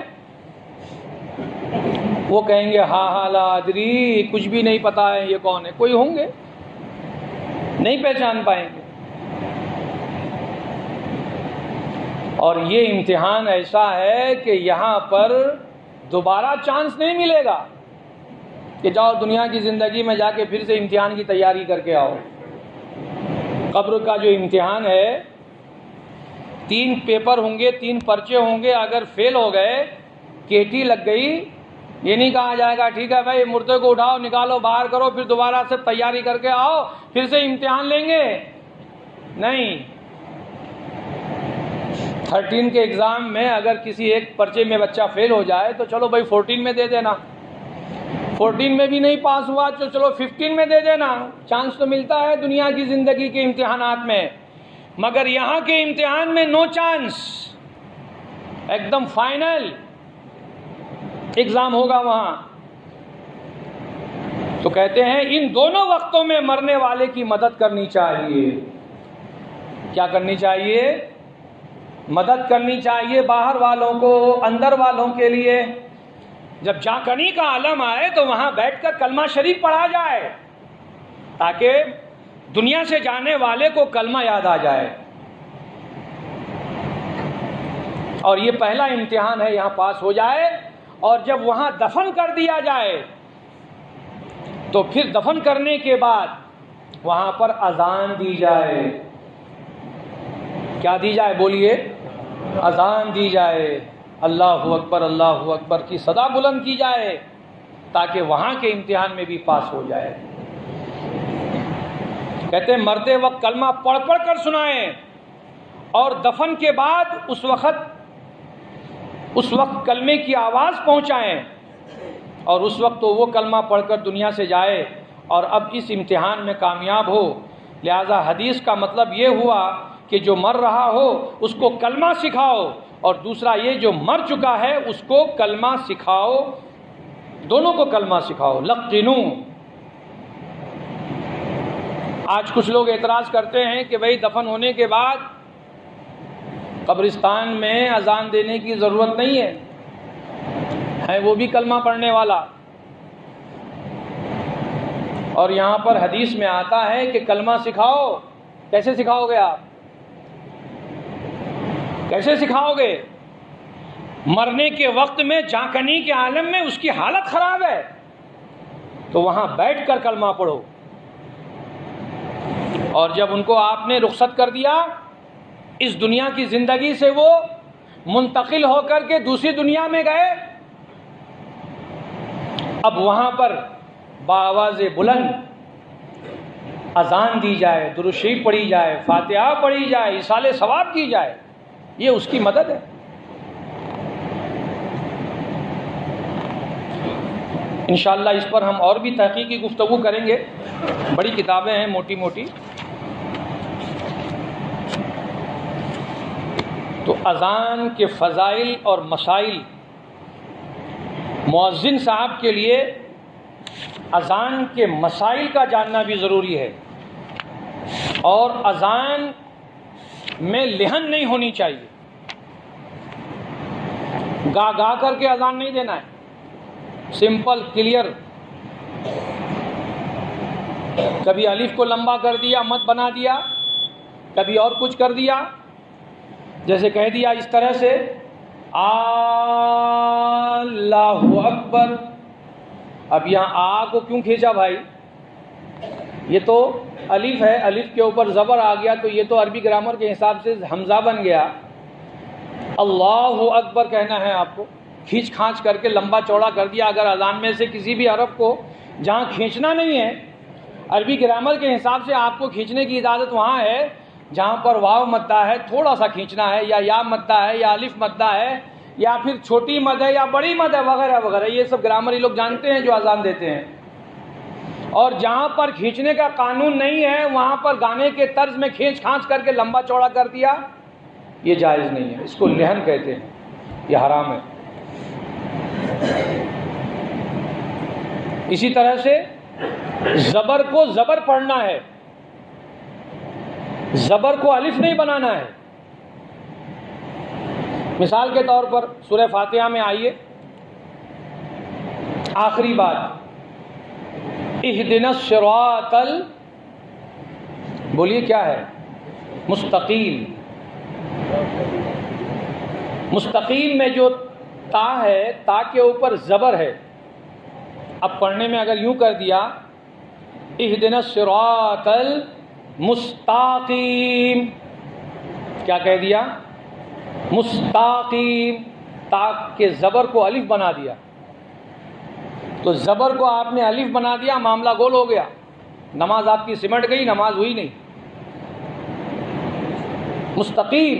وہ کہیں گے ہا لا ادری، کچھ بھی نہیں پتا ہے یہ کون ہے۔ کوئی ہوں گے نہیں پہچان پائیں گے۔ اور یہ امتحان ایسا ہے کہ یہاں پر دوبارہ چانس نہیں ملے گا کہ جاؤ دنیا کی زندگی میں جا کے پھر سے امتحان کی تیاری کر کے آؤ۔ قبر کا جو امتحان ہے، 3 پیپر ہوں گے، 3 پرچے ہوں گے، اگر فیل ہو گئے، کیٹی لگ گئی، یہ نہیں کہا جائے گا ٹھیک ہے بھائی مردے کو اٹھاؤ، نکالو، باہر کرو، پھر دوبارہ سے تیاری کر کے آؤ، پھر سے امتحان لیں گے۔ نہیں، 13 کے ایگزام میں اگر کسی ایک پرچے میں بچہ فیل ہو جائے تو چلو بھائی 14 میں دے دینا، 14 میں بھی نہیں پاس ہوا تو چلو 15 میں دے دینا، چانس تو ملتا ہے دنیا کی زندگی کے امتحانات میں۔ مگر یہاں کے امتحان میں نو چانس، ایک دم فائنل ایگزام ہوگا وہاں۔ تو کہتے ہیں ان دونوں وقتوں میں مرنے والے کی مدد کرنی چاہیے۔ کیا کرنی چاہیے؟ مدد کرنی چاہیے، باہر والوں کو، اندر والوں کے لیے۔ جب جانکنی کا عالم آئے تو وہاں بیٹھ کر کلمہ شریف پڑھا جائے تاکہ دنیا سے جانے والے کو کلمہ یاد آ جائے۔ اور یہ پہلا امتحان ہے، یہاں پاس ہو جائے، اور جب وہاں دفن کر دیا جائے تو پھر دفن کرنے کے بعد وہاں پر اذان دی جائے۔ کیا دی جائے؟ بولیے، اذان دی جائے، اللہ اکبر اللہ اکبر کی صدا بلند کی جائے تاکہ وہاں کے امتحان میں بھی پاس ہو جائے۔ کہتے ہیں مرتے وقت کلمہ پڑھ پڑھ کر سنائیں، اور دفن کے بعد اس وقت کلمے کی آواز پہنچائیں، اور اس وقت تو وہ کلمہ پڑھ کر دنیا سے جائے اور اب اس امتحان میں کامیاب ہو۔ لہذا حدیث کا مطلب یہ ہوا کہ جو مر رہا ہو اس کو کلمہ سکھاؤ، اور دوسرا یہ جو مر چکا ہے اس کو کلمہ سکھاؤ، دونوں کو کلمہ سکھاؤ۔ لقنوا۔ آج کچھ لوگ اعتراض کرتے ہیں کہ بھئی دفن ہونے کے بعد قبرستان میں اذان دینے کی ضرورت نہیں ہے وہ بھی کلمہ پڑھنے والا۔ اور یہاں پر حدیث میں آتا ہے کہ کلمہ سکھاؤ. کیسے سکھاؤ گے آپ؟ کیسے سکھاؤ گے؟ مرنے کے وقت میں جانکنی کے عالم میں اس کی حالت خراب ہے تو وہاں بیٹھ کر کلمہ پڑھو. اور جب ان کو آپ نے رخصت کر دیا اس دنیا کی زندگی سے، وہ منتقل ہو کر کے دوسری دنیا میں گئے، اب وہاں پر بآواز بلند اذان دی جائے، درود شریف پڑھی جائے، فاتحہ پڑھی جائے، ایصال ثواب کی جائے، یہ اس کی مدد ہے. انشاءاللہ اس پر ہم اور بھی تحقیقی گفتگو کریں گے. بڑی کتابیں ہیں موٹی موٹی. تو اذان کے فضائل اور مسائل، مؤذن صاحب کے لیے اذان کے مسائل کا جاننا بھی ضروری ہے. اور اذان میں لہن نہیں ہونی چاہیے. گا گا کر کے اذان نہیں دینا ہے، سمپل کلیئر. کبھی الف کو لمبا کر دیا، مد بنا دیا، کبھی اور کچھ کر دیا، جیسے کہہ دیا اس طرح سے اللہ اکبر. اب یہاں آ کو کیوں کھینچا بھائی؟ یہ تو الف ہے، الف کے اوپر زبر آ گیا تو یہ تو عربی گرامر کے حساب سے حمزہ بن گیا. اللہ اکبر کہنا ہے آپ کو، کھینچ کھانچ کر کے لمبا چوڑا کر دیا. اگر اذان میں سے کسی بھی حرف کو جہاں کھینچنا نہیں ہے، عربی گرامر کے حساب سے آپ کو کھینچنے کی اجازت وہاں ہے جہاں پر واو مدہ ہے، تھوڑا سا کھینچنا ہے، یا مدہ ہے، یا الف مدہ ہے، یا پھر چھوٹی مد ہے یا بڑی مد ہے، وغیرہ وغیرہ. یہ سب گرامری لوگ جانتے ہیں جو اذان دیتے ہیں. اور جہاں پر کھینچنے کا قانون نہیں ہے وہاں پر گانے کے طرز میں کھینچ کھانچ کر کے لمبا چوڑا کر دیا، یہ جائز نہیں ہے. اس کو لہن کہتے ہیں، یہ حرام ہے. اسی طرح سے زبر کو زبر پڑھنا ہے، زبر کو الف نہیں بنانا ہے. مثال کے طور پر سورہ فاتحہ میں آئیے، آخری بات اہدنا الصراط بولیے کیا ہے؟ مستقیم. مستقیم میں جو تا ہے، تا کے اوپر زبر ہے. اب پڑھنے میں اگر یوں کر دیا اہدنا الصراط مستقیم، کیا کہہ دیا؟ مستقیم. تا کے زبر کو الف بنا دیا. تو زبر کو آپ نے الف بنا دیا، معاملہ گول ہو گیا، نماز آپ کی سمٹ گئی، نماز ہوئی نہیں. مستقیم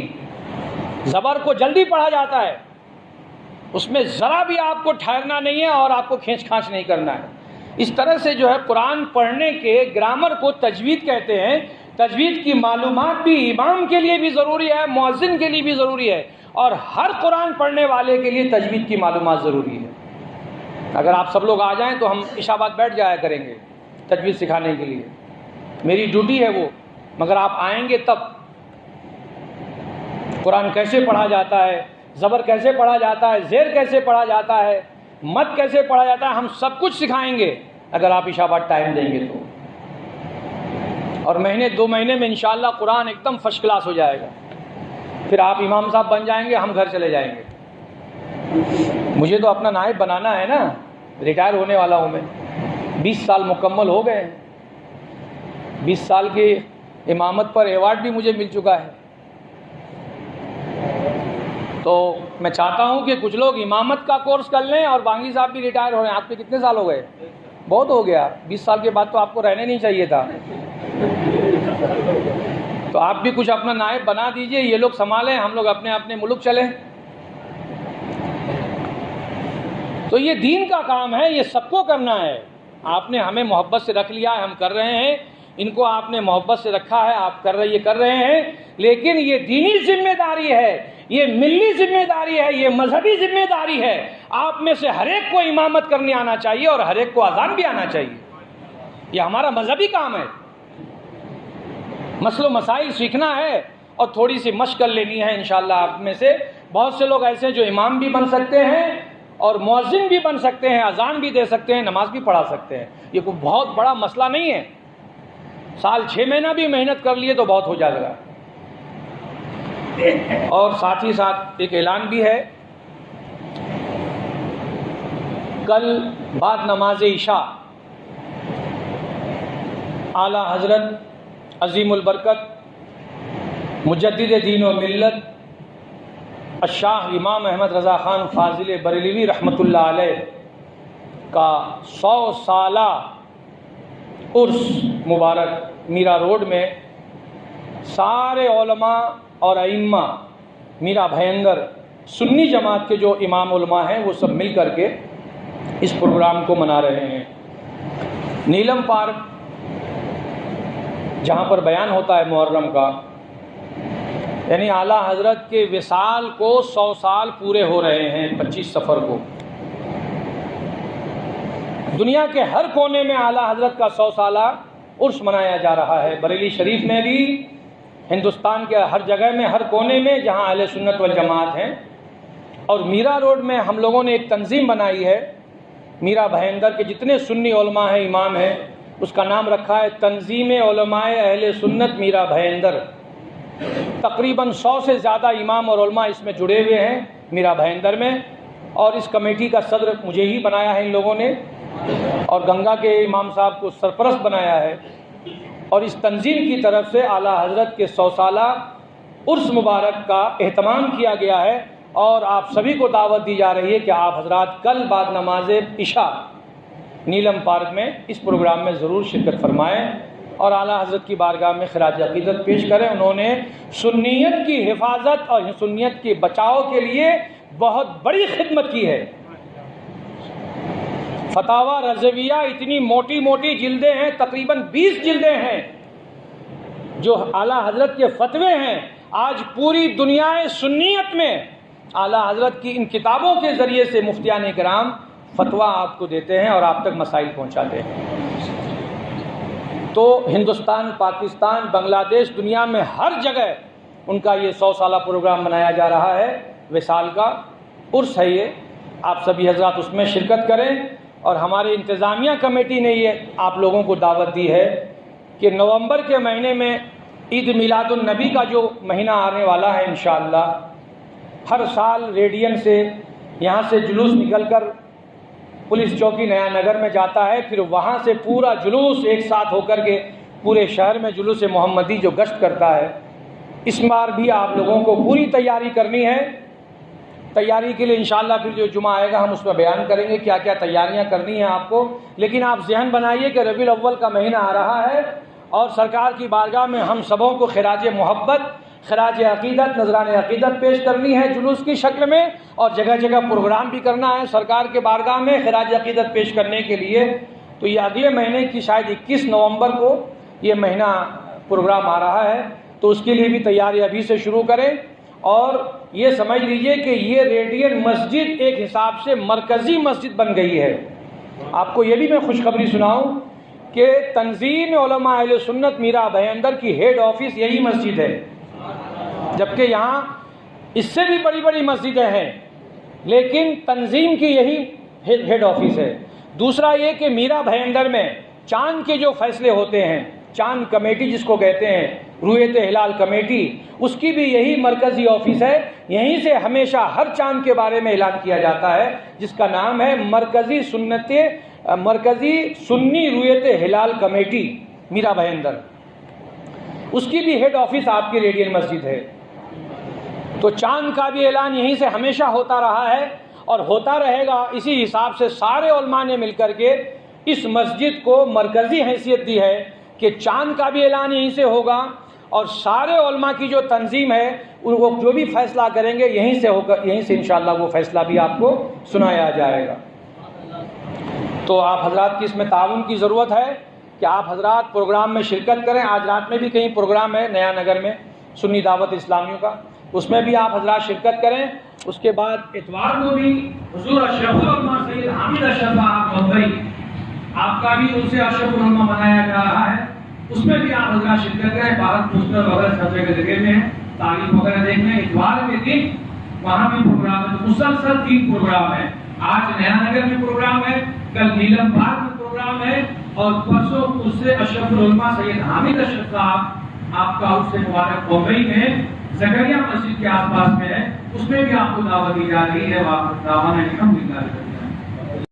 زبر کو جلدی پڑھا جاتا ہے، اس میں ذرا بھی آپ کو ٹھہرنا نہیں ہے اور آپ کو کھینچ کھانچ نہیں کرنا ہے. اس طرح سے جو ہے قرآن پڑھنے کے گرامر کو تجوید کہتے ہیں. تجوید کی معلومات بھی امام کے لیے بھی ضروری ہے، مؤذن کے لیے بھی ضروری ہے، اور ہر قرآن پڑھنے والے کے لیے تجوید کی معلومات ضروری ہے. اگر آپ سب لوگ آ جائیں تو ہم عشاء بعد بیٹھ جایا کریں گے تجوید سکھانے کے لیے، میری ڈیوٹی ہے وہ. مگر آپ آئیں گے تب قرآن کیسے پڑھا جاتا ہے، زبر کیسے پڑھا جاتا ہے، زیر کیسے پڑھا جاتا ہے، مد کیسے پڑھا جاتا ہے، ہم سب کچھ سکھائیں گے اگر آپ عشاء بعد ٹائم دیں گے تو. اور مہینے 2 مہینے میں انشاءاللہ قرآن ایک دم فرسٹ کلاس ہو جائے گا. پھر آپ امام صاحب بن جائیں گے، ہم گھر چلے جائیں گے. مجھے تو اپنا نائب بنانا ہے نا، ریٹائر ہونے والا ہوں میں. 20 سال مکمل ہو گئے ہیں. 20 سال کی امامت پر ایوارڈ بھی مجھے مل چکا ہے. تو میں چاہتا ہوں کہ کچھ لوگ امامت کا کورس کر لیں اور بانگی صاحب بھی ریٹائر ہو رہے ہیں. آپ کے کتنے سال ہو گئے؟ بہت ہو گیا. 20 سال کے بعد تو آپ کو رہنے نہیں چاہیے تھا. تو آپ بھی کچھ اپنا نائب بنا دیجئے، یہ لوگ سنبھالیں، ہم لوگ اپنے اپنے ملک چلیں. تو یہ دین کا کام ہے، یہ سب کو کرنا ہے. آپ نے ہمیں محبت سے رکھ لیا ہے، ہم کر رہے ہیں. ان کو آپ نے محبت سے رکھا ہے، آپ کر رہے ہیں. لیکن یہ دینی ذمہ داری ہے، یہ ملی ذمہ داری ہے، یہ مذہبی ذمہ داری ہے. آپ میں سے ہر ایک کو امامت کرنے آنا چاہیے اور ہر ایک کو اذان بھی آنا چاہیے. یہ ہمارا مذہبی کام ہے. مسئلہ و مسائل سیکھنا ہے اور تھوڑی سی مشق کر لینی ہے. انشاءاللہ آپ میں سے بہت سے لوگ ایسے ہیں جو امام بھی بن سکتے ہیں اور مؤذن بھی بن سکتے ہیں، اذان بھی دے سکتے ہیں، نماز بھی پڑھا سکتے ہیں. یہ کوئی بہت بڑا مسئلہ نہیں ہے. سال 6 مہینہ بھی محنت کر لیے تو بہت ہو جائے گا. اور ساتھ ہی ساتھ ایک اعلان بھی ہے، کل بعد نماز عشاء اعلیٰ حضرت عظیم البرکت مجدد دین و ملت الشاہ امام احمد رضا خان فاضل بریلوی رحمۃ اللہ علیہ کا 100 سالہ عرس مبارک میرا روڈ میں سارے علماء اور ائمہ میرا بھیندر سنی جماعت کے جو امام علماء ہیں وہ سب مل کر کے اس پروگرام کو منا رہے ہیں. نیلم پارک جہاں پر بیان ہوتا ہے محرم کا، یعنی اعلیٰ حضرت کے وصال کو 100 سال پورے ہو رہے ہیں 25 صفر کو. دنیا کے ہر کونے میں اعلیٰ حضرت کا 100 سالہ عرس منایا جا رہا ہے. بریلی شریف میں بھی، ہندوستان کے ہر جگہ میں، ہر کونے میں جہاں اہل سنت والجماعت ہیں. اور میرا روڈ میں ہم لوگوں نے ایک تنظیم بنائی ہے، میرا بھیندر کے جتنے سنی علماء ہیں، امام ہیں، اس کا نام رکھا ہے تنظیم علماء اہل سنت میرا بھیندر. تقریباً 100 سے زیادہ امام اور علماء اس میں جڑے ہوئے ہیں میرا بھیندر میں. اور اس کمیٹی کا صدر مجھے ہی بنایا ہے ان لوگوں نے، اور گنگا کے امام صاحب کو سرپرست بنایا ہے. اور اس تنظیم کی طرف سے اعلیٰ حضرت کے 100 سالہ عرس مبارک کا اہتمام کیا گیا ہے. اور آپ سبھی کو دعوت دی جا رہی ہے کہ آپ حضرات کل بعد نماز عشاء نیلم پارک میں اس پروگرام میں ضرور شرکت فرمائیں اور اعلیٰ حضرت کی بارگاہ میں خراج عقیدت پیش کریں. انہوں نے سنیت کی حفاظت اور سنیت کے بچاؤ کے لیے بہت بڑی خدمت کی ہے. فتاوی رضویہ اتنی موٹی موٹی جلدیں ہیں، تقریباً 20 جلدیں ہیں جو اعلیٰ حضرت کے فتوے ہیں. آج پوری دنیا سنیت میں اعلیٰ حضرت کی ان کتابوں کے ذریعے سے مفتیان کرام فتویٰ آپ کو دیتے ہیں اور آپ تک مسائل پہنچاتے ہیں. تو ہندوستان، پاکستان، بنگلہ دیش، دنیا میں ہر جگہ ان کا یہ 100 سالہ پروگرام منایا جا رہا ہے. وصال کا عرس ہے یہ. آپ سبھی حضرات اس میں شرکت کریں. اور ہمارے انتظامیہ کمیٹی نے یہ آپ لوگوں کو دعوت دی ہے کہ نومبر کے مہینے میں عید میلاد النبی کا جو مہینہ آنے والا ہے انشاءاللہ، ہر سال ریڈین سے یہاں سے جلوس نکل کر پولیس چوکی نیا نگر میں جاتا ہے، پھر وہاں سے پورا جلوس ایک ساتھ ہو کر کے پورے شہر میں جلوس محمدی جو گشت کرتا ہے. اس بار بھی آپ لوگوں کو پوری تیاری کرنی ہے. تیاری کے لیے انشاءاللہ پھر جو جمعہ آئے گا ہم اس میں بیان کریں گے کیا کیا تیاریاں کرنی ہیں آپ کو. لیکن آپ ذہن بنائیے کہ ربیع الاول کا مہینہ آ رہا ہے اور سرکار کی بارگاہ میں ہم سبوں کو خراج محبت، خراج عقیدت، نذران عقیدت پیش کرنی ہے جلوس کی شکل میں، اور جگہ جگہ پروگرام بھی کرنا ہے سرکار کے بارگاہ میں خراج عقیدت پیش کرنے کے لیے. تو یہ اگلے مہینے کی شاید 21 نومبر کو یہ مہینہ پروگرام آ رہا ہے. تو اس کے لیے بھی تیاری ابھی سے شروع کریں. اور یہ سمجھ لیجئے کہ یہ ریڈین مسجد ایک حساب سے مرکزی مسجد بن گئی ہے. آپ کو یہ بھی میں خوشخبری سناؤں کہ تنظیم علماء اہل سنت میرا بھیندر کی ہیڈ آفس یہی مسجد ہے، جبکہ یہاں اس سے بھی بڑی بڑی مسجدیں ہیں، لیکن تنظیم کی یہی ہیڈ آفس ہے. دوسرا یہ کہ میرا بھیندر میں چاند کے جو فیصلے ہوتے ہیں، چاند کمیٹی جس کو کہتے ہیں، رویت ہلال کمیٹی، اس کی بھی یہی مرکزی آفس ہے. یہیں سے ہمیشہ ہر چاند کے بارے میں اعلان کیا جاتا ہے جس کا نام ہے مرکزی سنی رویت ہلال کمیٹی میرا بھیندر. اس کی بھی ہیڈ آفس آپ کی ریڈین مسجد ہے. تو چاند کا بھی اعلان یہیں سے ہمیشہ ہوتا رہا ہے اور ہوتا رہے گا. اسی حساب سے سارے علماء نے مل کر کے اس مسجد کو مرکزی حیثیت دی ہے کہ چاند کا بھی اعلان یہیں سے ہوگا اور سارے علماء کی جو تنظیم ہے وہ جو بھی فیصلہ کریں گے یہیں سے ہوگا، یہیں سے انشاءاللہ وہ فیصلہ بھی آپ کو سنایا جائے گا. تو آپ حضرات کی اس میں تعاون کی ضرورت ہے کہ آپ حضرات پروگرام میں شرکت کریں. آج رات میں بھی کہیں پروگرام ہے نیا نگر میں سنی دعوت اسلامیوں کا، اس میں بھی آپ حضرات شرکت کریں. اس کے بعد اتوار کو بھی حضور اشرف العلماء سید حامد اشرف صاحب بھائی آپ کا بھی ان سے اشرف العلماء منایا جا رہا ہے، اس میں بھی آپ حضرات شرکت کریں. بھارت پوسٹر وغیرہ سب جگہ ذریعے میں ہے، تعریف وغیرہ دیکھنا. اتوار کے دن وہاں بھی پروگرام ہے. مسلسل 3 پروگرام ہیں. آج نیا نگر میں پروگرام ہے، کل نیلم پارک میں پروگرام ہے، اور پرسوں اس سے اشرف العلماء سید حامد اشرف صاحب آپ کا اس سے مبارک بمبئی میں زکریا مسجد کے آس پاس میں ہے، اس میں بھی آپ کو دعوت دی جا رہی ہے۔ واقع دعوانا الحمدللہ۔